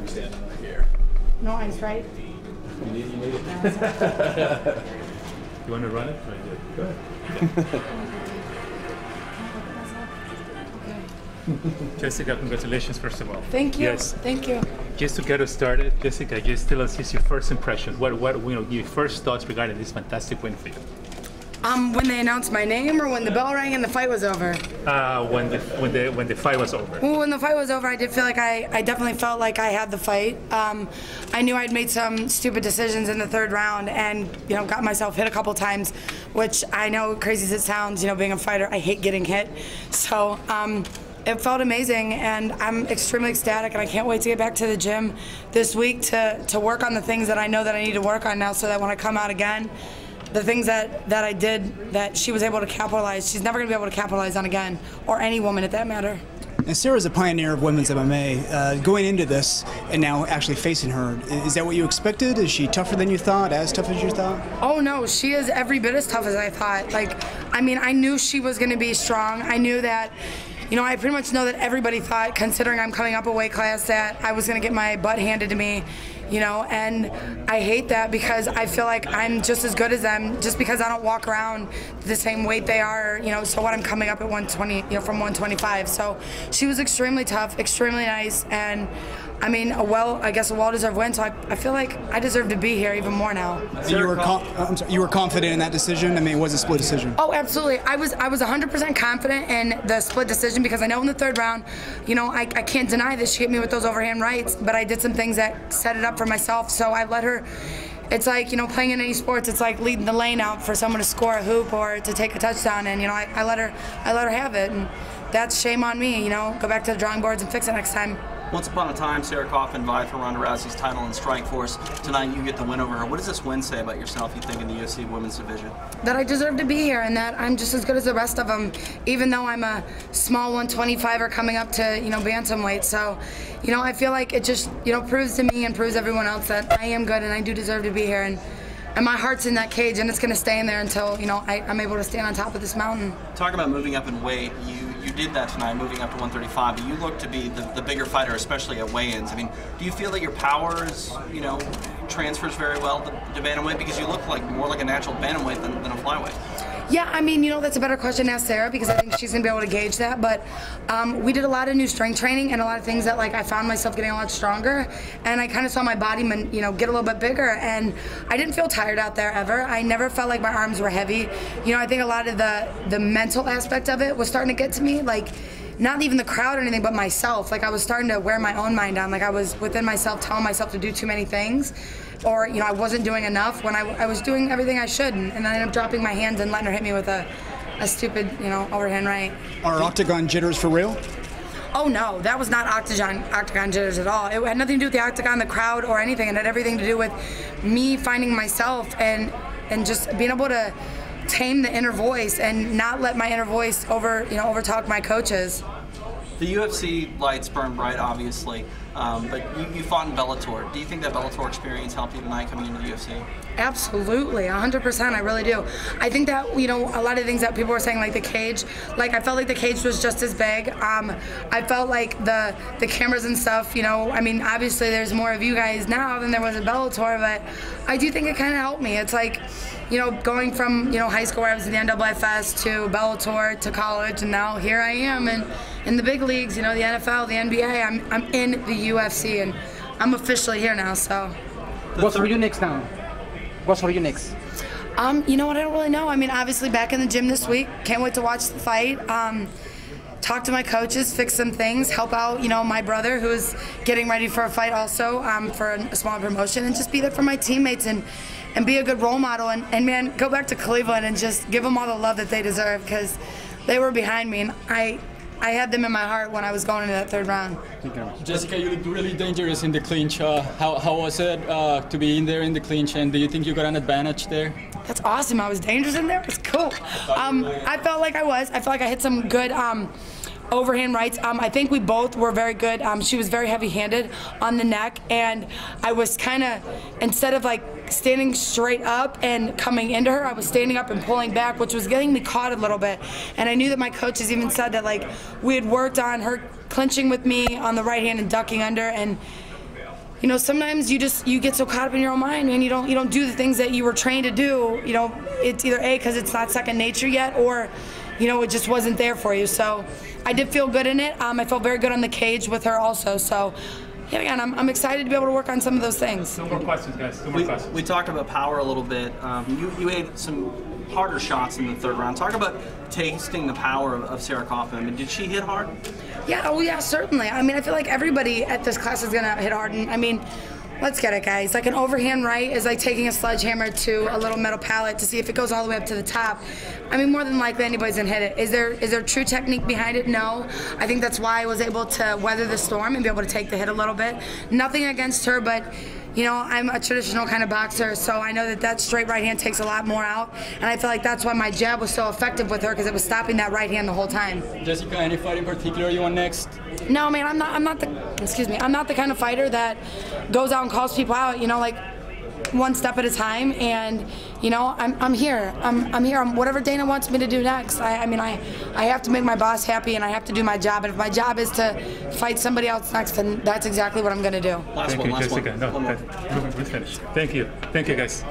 We're standing right here. No ice, right? You need it? You want to run it? Go ahead. Jessica, congratulations first of all. Thank you. Yes. Thank you. Just to get us started, Jessica, just tell us your first impression. What your first thoughts regarding this fantastic win for you? When they announced my name, or when the bell rang and the fight was over? When the fight was over. Well, when the fight was over, I did feel like I definitely felt like I had the fight. I knew I'd made some stupid decisions in the third round, and got myself hit a couple times, which I know, crazy as it sounds, being a fighter, I hate getting hit. So it felt amazing, and I'm extremely ecstatic, and I can't wait to get back to the gym this week to work on the things that I know that I need to work on now, so that when I come out again, the things that I did that she was able to capitalize, she's never going to be able to capitalize on again, or any woman at that matter. And Sarah's a pioneer of women's MMA. Going into this and now actually facing her, is that what you expected? Is she tougher than you thought, as tough as you thought? Oh no, she is every bit as tough as I thought. I knew she was going to be strong. I knew that, I pretty much know that everybody thought, considering I'm coming up a weight class, that I was going to get my butt handed to me. And I hate that, because I feel like I'm just as good as them, just because I don't walk around the same weight they are, so what, I'm coming up at 120, from 125. So she was extremely tough, extremely nice, and I guess a well-deserved win, so I feel like I deserve to be here even more now. You were confident in that decision? It was a split decision. Oh, absolutely. I was 100% confident in the split decision, because I know in the third round, I can't deny that she hit me with those overhand rights, but I did some things that set it up for myself, so I let her. It's like, playing in any sports, it's like leading the lane out for someone to score a hoop or to take a touchdown, and I let her have it, and that's shame on me. Go back to the drawing boards and fix it next time. Once upon a time, Sarah Kaufman vied for Ronda Rousey's title in Strikeforce. Tonight, you get the win over her. What does this win say about yourself, you think, in the UFC women's division? That I deserve to be here, and that I'm just as good as the rest of them, even though I'm a small 125er coming up to, bantamweight. So, I feel like it just, proves to me and proves everyone else that I am good and I do deserve to be here. And my heart's in that cage, and it's going to stay in there until, I'm able to stand on top of this mountain. Talking about moving up in weight, you did that tonight, moving up to 135, but you look to be the bigger fighter, especially at weigh-ins. Do you feel that your power is, transfers very well to bantamweight? Because you look more like a natural bantamweight than a flyweight. Yeah, that's a better question to ask Sarah, because I think she's going to be able to gauge that. But we did a lot of new strength training and a lot of things that, I found myself getting a lot stronger. And I kind of saw my body, get a little bit bigger. And I didn't feel tired out there ever. I never felt like my arms were heavy. I think a lot of the mental aspect of it was starting to get to me. Not even the crowd or anything, but myself. I was starting to wear my own mind down. I was within myself telling myself to do too many things. Or, I wasn't doing enough when I was doing everything I should, and I ended up dropping my hands and letting her hit me with a stupid, overhand right. Are octagon jitters for real? Oh no, that was not octagon jitters at all. It had nothing to do with the octagon, the crowd, or anything. It had everything to do with me finding myself and just being able to tame the inner voice and not let my inner voice overtalk my coaches. The UFC lights burn bright, obviously, but you fought in Bellator. Do you think that Bellator experience helped you tonight coming into the UFC? Absolutely, 100%, I really do. I think that, a lot of things that people were saying, like the cage, I felt like the cage was just as big. I felt like the cameras and stuff, obviously there's more of you guys now than there was at Bellator, but I do think it kind of helped me. It's like, going from, high school where I was in the NFFS to Bellator to college, and now here I am in the big leagues, the NFL, the NBA. I'm in the UFC, and I'm officially here now, so. What's for you next now? What's for you next? You know what, I don't really know. Obviously back in the gym this week. Can't wait to watch the fight. Talk to my coaches, fix some things, help out, my brother who is getting ready for a fight also for a small promotion, and just be there for my teammates and be a good role model. And man, go back to Cleveland and just give them all the love that they deserve, because they were behind me, and I had them in my heart when I was going into that third round. Jessica, you looked really dangerous in the clinch. How was it to be in there in the clinch, and do you think you got an advantage there? That's awesome. I was dangerous in there. It was cool. I felt like I was. I felt like I hit some good overhand rights. I think we both were very good. She was very heavy-handed on the neck, and I was kind of, instead of standing straight up and coming into her, I was standing up and pulling back, which was getting me caught a little bit. And I knew that my coaches even said that we had worked on her clinching with me on the right hand and ducking under, and you know, sometimes you get so caught up in your own mind and you don't do the things that you were trained to do. You know, it's either A, because it's not second nature yet, or, you know, it just wasn't there for you. So I did feel good in it. I felt very good on the cage with her also. So yeah, again, I'm excited to be able to work on some of those things. No more questions, guys. No more questions. We talked about power a little bit. You ate some harder shots in the third round. Talk about tasting the power of Sarah Kaufman. I mean, did she hit hard? Yeah, oh yeah, certainly. I mean, I feel like everybody at this class is gonna hit hard. And I mean, let's get it, guys. Like an overhand right is like taking a sledgehammer to a little metal pallet to see if it goes all the way up to the top. I mean, more than likely anybody's gonna hit it. Is there true technique behind it? No. I think that's why I was able to weather the storm and be able to take the hit a little bit. Nothing against her, but you know, I'm a traditional kind of boxer, so I know that straight right hand takes a lot more out, and I feel like that's why my jab was so effective with her, because it was stopping that right hand the whole time. Jessica, any fight in particular you want next? No, man, I'm not the kind of fighter that goes out and calls people out. You know, like one step at a time, and you know, I'm here. I'm here. Whatever Dana wants me to do next. I mean, I have to make my boss happy, and I have to do my job. And if my job is to fight somebody else next, then that's exactly what I'm going to do. Thank you, Jessica. No, we're finished. Thank you, guys.